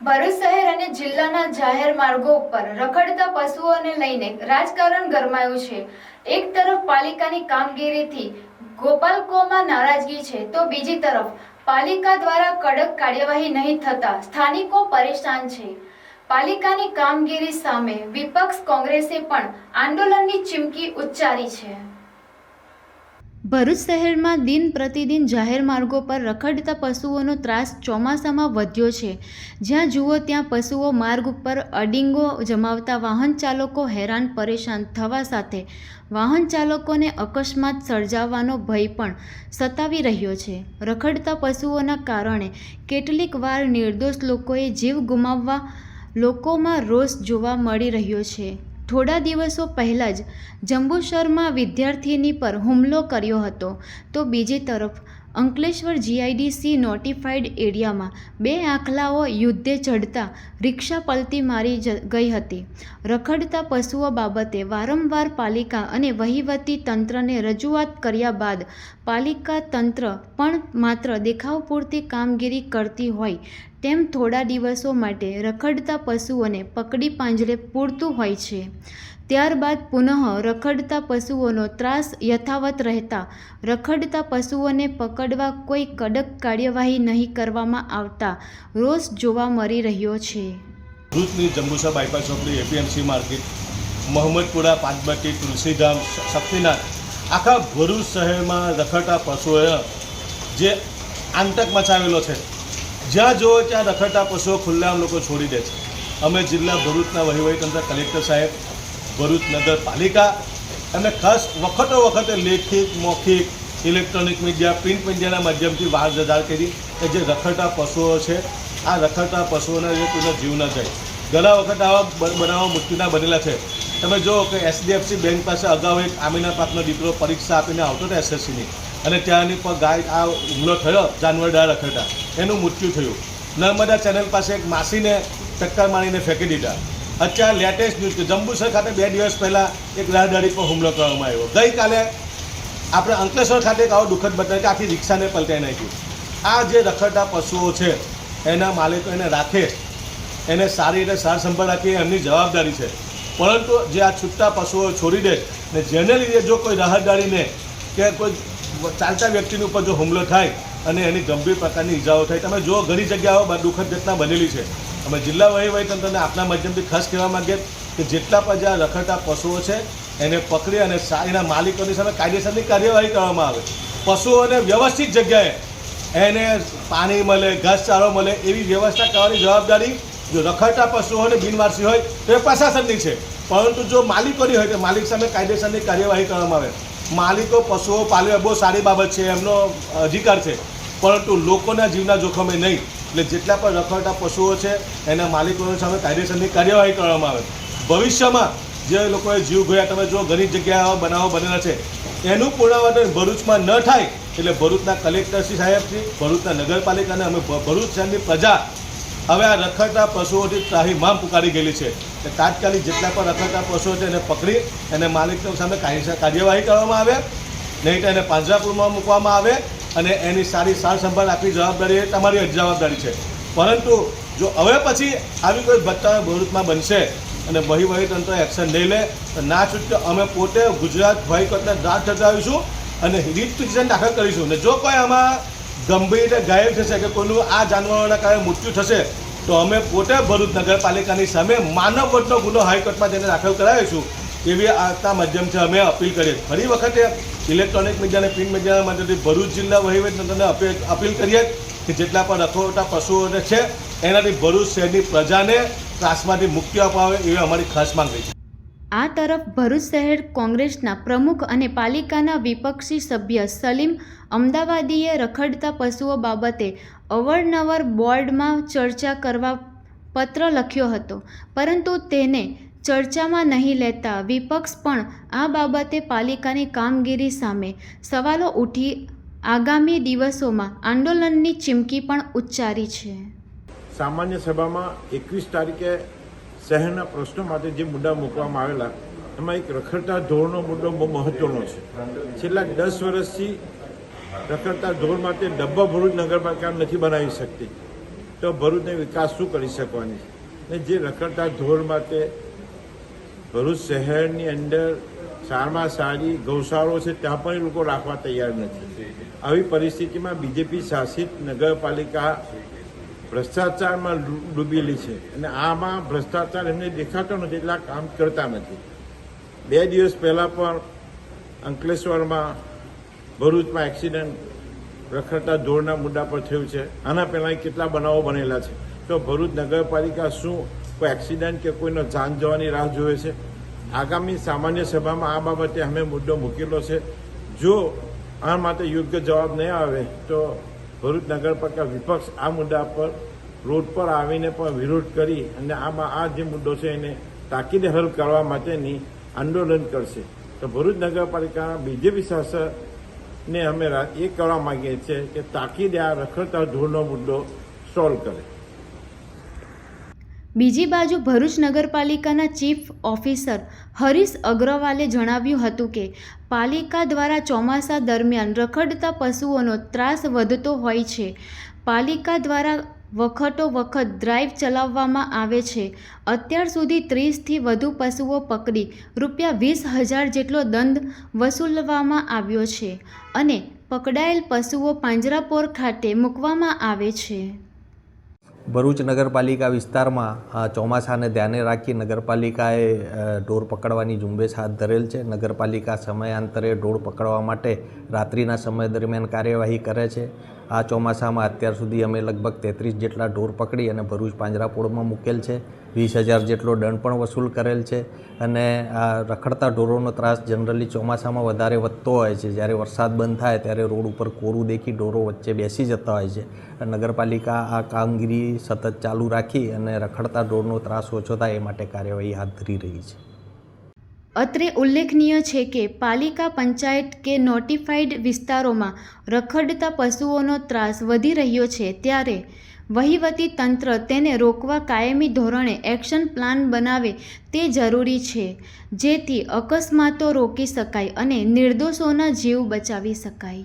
ભરૂચ શહેર અને જિલ્લાના જાહેર માર્ગો ઉપર રખડતા પશુઓને લઈને રાજકારણ ગરમાયું છે। એક તરફ પાલિકાની કામગીરીથી ગોપાલકોમાં નારાજગી છે, તો બીજી તરફ પાલિકા દ્વારા કડક કાર્યવાહી નહીં થતા સ્થાનિકો પરેશાન છે। પાલિકાની કામગીરી સામે વિપક્ષ કોંગ્રેસે પણ આંદોલનની ચીમકી ઉચ્ચારી છે। ભરૂચ શહેરમાં દિન પ્રતિદિન જાહેર માર્ગો પર રખડતા પશુઓનો ત્રાસ ચોમાસામાં વધ્યો છે। જ્યાં જુઓ ત્યાં પશુઓ માર્ગ ઉપર અડીંગો જમાવતા વાહન ચાલકો હેરાન પરેશાન થવા સાથે વાહન ચાલકોને અકસ્માત સર્જાવાનો ભય પણ સતાવી રહ્યો છે। રખડતા પશુઓના કારણે કેટલીક વાર નિર્દોષ લોકોએ જીવ ગુમાવવા લોકોમાં રોષ જોવા મળી રહ્યો છે। થોડા દિવસો પહેલાં જ જંબુસરમાં વિદ્યાર્થીની પર હુમલો કર્યો હતો, તો બીજી તરફ અંકલેશ્વર જીઆઈડીસી નોટિફાઈડ એરિયામાં 2 આખલાઓ યુદ્ધે ચડતા રિક્ષા પલટી મારી ગઈ હતી। રખડતા પશુઓ બાબતે વારંવાર પાલિકા અને વહીવટી તંત્રને રજૂઆત કર્યા બાદ પાલિકા તંત્ર પણ માત્ર દેખાવ પૂરતી કામગીરી કરતી હોય તેમ થોડા દિવસો માટે રખડતા પશુઓને પકડી પાંજરે પૂરતું હોય છે। ત્યારબાદ પુનઃ રખડતા પશુઓનો ત્રાસ યથાવત રહેતા રખડતા પશુઓને પકડવા કોઈ કડક કાર્યવાહી નહીં કરવામાં આવતા રોષ જોવા મળી રહ્યો છે। ભરૂચની જંબુસર બાયપાસ ચોકડી એપીએમસી માર્કેટ, મોહમ્મદપુરા, પાંચબત્તી, તુલસીધામ, શક્તિનાથ આખા ભરૂચ શહેરમાં રખડતા પશુઓએ જે આતંક મચાવેલો છે। જ્યાં જુઓ ત્યાં રખડતા પશુઓ ખુલ્લામ લોકો છોડી દે છે। અમે જિલ્લા ભરૂચના વહીવટીતંત્ર, કલેક્ટર સાહેબ, ભરૂચ નગરપાલિકા અને ખાસ વખતે લેખિત, મૌખિક, ઇલેક્ટ્રોનિક મીડિયા, પ્રિન્ટ મીડિયાના માધ્યમથી વાર જજાર કરી કે જે રખડતા પશુઓ છે, આ રખડતા પશુઓના જે કોઈનો જીવ ન જાય। ઘણા વખત આવા બનાવો મૃત્યુના બનેલા છે। તમે જુઓ કે HDFC બેંક પાસે અગાઉ એક આમીના પાકનો દીકરો પરીક્ષા આપીને આવતો હતો SSCની, અને ત્યાંની પર ગાય આ હુમલો થયો, જાનવર ડાળ રખડતા, એનું મૃત્યુ થયું। નર્મદા ચેનલ પાસે એક માસીને ટક્કર મારીને ફેંકી દીધા। અત્યારે લેટેસ્ટ ન્યૂઝ કે જંબુસર ખાતે 2 દિવસ પહેલાં એક રાહદારી પર હુમલો કરવામાં આવ્યો। ગઈકાલે આપણે અંકલેશ્વર ખાતે એક આવો દુઃખદ બતાવ્યો કે આખી રિક્ષાને પલટાઈ નાખ્યું। આ જે રખડતા પશુઓ છે એના માલિકો એને રાખે, એને સારી રીતે સાર સંભાળ રાખી એમની જવાબદારી છે। પરંતુ જે આ છૂટતા પશુઓ છોડી દે ને જેને લીધે જો કોઈ રાહદારીને કે કોઈ ચાલતા વ્યક્તિની ઉપર જો હુમલો થાય અને એની ગંભીર પ્રકારની ઈજાઓ થાય, તમે જો ઘણી જગ્યાઓ દુઃખદ ઘટના બનેલી છે। અમે જિલ્લા વહીવટીતંત્રને આપના માધ્યમથી ખાસ કહેવા માંગીએ કે જેટલા પણ જ્યાં રખડતા પશુઓ છે એને પકડી અને એના માલિકોની સામે કાયદેસરની કાર્યવાહી કરવામાં આવે। પશુઓને વ્યવસ્થિત જગ્યાએ એને પાણી મળે, ઘાસચારો મળે એવી વ્યવસ્થા કરવાની જવાબદારી જો રખડતા પશુઓને બિનવારસી હોય તો એ પ્રશાસનની છે, પરંતુ જો માલિકોની હોય તો માલિક સામે કાયદેસરની કાર્યવાહી કરવામાં આવે। માલિકો પશુઓ પાલવે બહુ સારી બાબત છે, એમનો અધિકાર છે, પરંતુ લોકોના જીવના જોખમે નહીં। એટલે જેટલા પણ રખડતા પશુઓ છે એના માલિકોની સામે કાયદેસરની કાર્યવાહી કરવામાં આવે। ભવિષ્યમાં જે લોકોએ જીવ ગયા, તમે જો ઘણી જગ્યાએ બનાવો બનેલા છે, એનું પુનરાવર્તન ભરૂચમાં ન થાય એટલે ભરૂચના કલેક્ટરશ્રી સાહેબથી, ભરૂચના નગરપાલિકાને અમે ભરૂચ શહેરની પ્રજા હવે આ રખડતા પશુઓથી ત્રાહિમામ પુકારી ગયેલી છે કે તાત્કાલિક જેટલા પણ રખડતા પશુઓ છે એને પકડી એને માલિકો સામે કાર્યવાહી કરવામાં આવે, નહીં તો એને પાંજરાપોળમાં મૂકવામાં આવે અને એની સારી સાર સંભાળ રાખવી જવાબદારી એ તમારી જવાબદારી છે। પરંતુ જો હવે પછી આવી કોઈ ઘટના ભરૂચમાં બનશે અને વહીવટીતંત્ર એક્શન નહીં લે તો ના છૂટકે અમે પોતે ગુજરાત હાઈકોર્ટને દાદ ચડાવીશું અને રીટ પિટિશન દાખલ કરીશું। અને જો કોઈ આમાં ગંભીર રીતે ઘાયલ થશે કે કોઈનું આ જાનવરોના કારણે મૃત્યુ થશે તો અમે પોતે ભરૂચ નગરપાલિકાની સામે માનવ વધનો ગુનો હાઈકોર્ટમાં જઈને દાખલ કરાવીશું એવી આના માધ્યમથી અમે અપીલ કરીએ। ફરી વખતે ઇલેક્ટ્રોનિક મીડિયા અને પ્રિન્ટ મીડિયાના માધ્યમથી ભરૂચ જિલ્લા વહીવટીતંત્રને અપીલ કરીએ કે જેટલા પણ રખડતા પશુઓ છે એનાથી ભરૂચ શહેરની પ્રજાને ત્રાસમાંથી મુક્તિ અપાવે એવી અમારી ખાસ માંગ છે। આ તરફ ભરૂચ શહેર કોંગ્રેસના પ્રમુખ અને પાલિકાના વિપક્ષી સભ્ય સલીમ અમદાવાદીએ રખડતા પશુઓ બાબતે અવારનવાર બોર્ડમાં ચર્ચા કરવા પત્ર લખ્યો હતો, પરંતુ તેને ચર્ચામાં નહીં લેતા વિપક્ષ પણ આ બાબતે પાલિકાની કામગીરી સામે સવાલો ઉઠી આગામી દિવસોમાં આંદોલનની ચીમકી પણ ઉચ્ચારી છે। સામાન્ય સભામાં 21 તારીખે શહેરના પ્રશ્નો માટે જે મુદ્દા મૂકવામાં આવેલા એમાં એક રખડતા ઢોરનો મુદ્દો બહુ મહત્વનો છે। છેલ્લા 10 વર્ષથી રખડતા ઢોર માટે ડબ્બા ભરૂચ નગરપાલિકા નથી બનાવી શકતી, તો ભરૂચનો વિકાસ શું કરી શકવાની છે. ને જે રખડતા ઢોર માટે ભરૂચ શહેરની અંદર સારામાં સારી ગૌશાળો છે ત્યાં પણ એ લોકો રાખવા તૈયાર નથી. આવી પરિસ્થિતિમાં બીજેપી શાસિત નગરપાલિકા ભ્રષ્ટાચારમાં ડૂબેલી છે અને આમાં ભ્રષ્ટાચાર એમને દેખાતો નથી એટલે કામ કરતા નથી. 2 દિવસ પહેલાં પણ અંકલેશ્વરમાં ભરૂચમાં એક્સિડન્ટ રખડતા ઢોરના મુદ્દા પર થયું છે. આના પહેલાં કેટલા બનાવો બનેલા છે. તો ભરૂચ નગરપાલિકા શું કોઈ એક્સિડન્ટ કે કોઈનો જાન જવાની રાહ જોવે છે? આગામી સામાન્ય સભામાં આ બાબતે અમે મુદ્દો મૂકેલો છે. જો આ માટે યોગ્ય જવાબ નહીં આવે તો ભરૂચ નગરપાલિકા વિપક્ષ આ મુદ્દા પર રોડ પર આવીને પણ વિરોધ કરી અને આમાં આ જે મુદ્દો છે એને તાકીદે હલ કરવા માટેની આંદોલન કરશે. તો ભરૂચ નગરપાલિકાના બીજેપી શાસકને અમે એ કરવા માંગીએ છીએ કે તાકીદે આ રખડતા ઢોરનો મુદ્દો સોલ્વ કરે. બીજી બાજુ ભરૂચ નગરપાલિકાના ચીફ ઓફિસર હરીશ અગ્રવાલે જણાવ્યું હતું કે પાલિકા દ્વારા ચોમાસા દરમિયાન રખડતા પશુઓનો ત્રાસ વધતો હોય છે. પાલિકા દ્વારા વખતો વખત ડ્રાઈવ ચલાવવામાં આવે છે. અત્યાર સુધી 30થી વધુ પશુઓ પકડી ₹20,000 જેટલો દંડ વસૂલવામાં આવ્યો છે અને પકડાયેલ પશુઓ પાંજરાપોર ખાતે મૂકવામાં આવે છે. ભરૂચ નગરપાલિકા વિસ્તારમાં ચોમાસાને ધ્યાને રાખી નગરપાલિકાએ ઢોર પકડવાની ઝુંબેશ હાથ ધરેલ છે. નગરપાલિકા સમયાંતરે ઢોર પકડવા માટે રાત્રિના સમય દરમિયાન કાર્યવાહી કરે છે. આ ચોમાસામાં અત્યાર સુધી અમે લગભગ 33 જેટલા ઢોર પકડી અને ભરૂચ પાંજરાપોળમાં મૂકેલ છે. 20,000 જેટલો દંડ પણ વસૂલ કરેલ છે. અને આ રખડતા ઢોરોનો ત્રાસ જનરલી ચોમાસામાં વધારે વધતો હોય છે. જ્યારે વરસાદ બંધ થાય ત્યારે રોડ ઉપર કોરું દેખી ઢોરો વચ્ચે બેસી જતા હોય છે. નગરપાલિકા આ કામગીરી સતત ચાલુ રાખી અને રખડતા ઢોરનો ત્રાસ ઓછો થાય એ માટે કાર્યવાહી હાથ ધરી રહી છે. અત્રે ઉલ્લેખનીય છે કે પાલિકા પંચાયત કે નોટિફાઈડ વિસ્તારોમાં રખડતા પશુઓનો ત્રાસ વધી રહ્યો છે ત્યારે વહીવટી તંત્ર તેને રોકવા કાયમી ધોરણે એક્શન પ્લાન બનાવે તે જરૂરી છે, જેથી અકસ્માતો રોકી શકાય અને નિર્દોષોના જીવ બચાવી શકાય.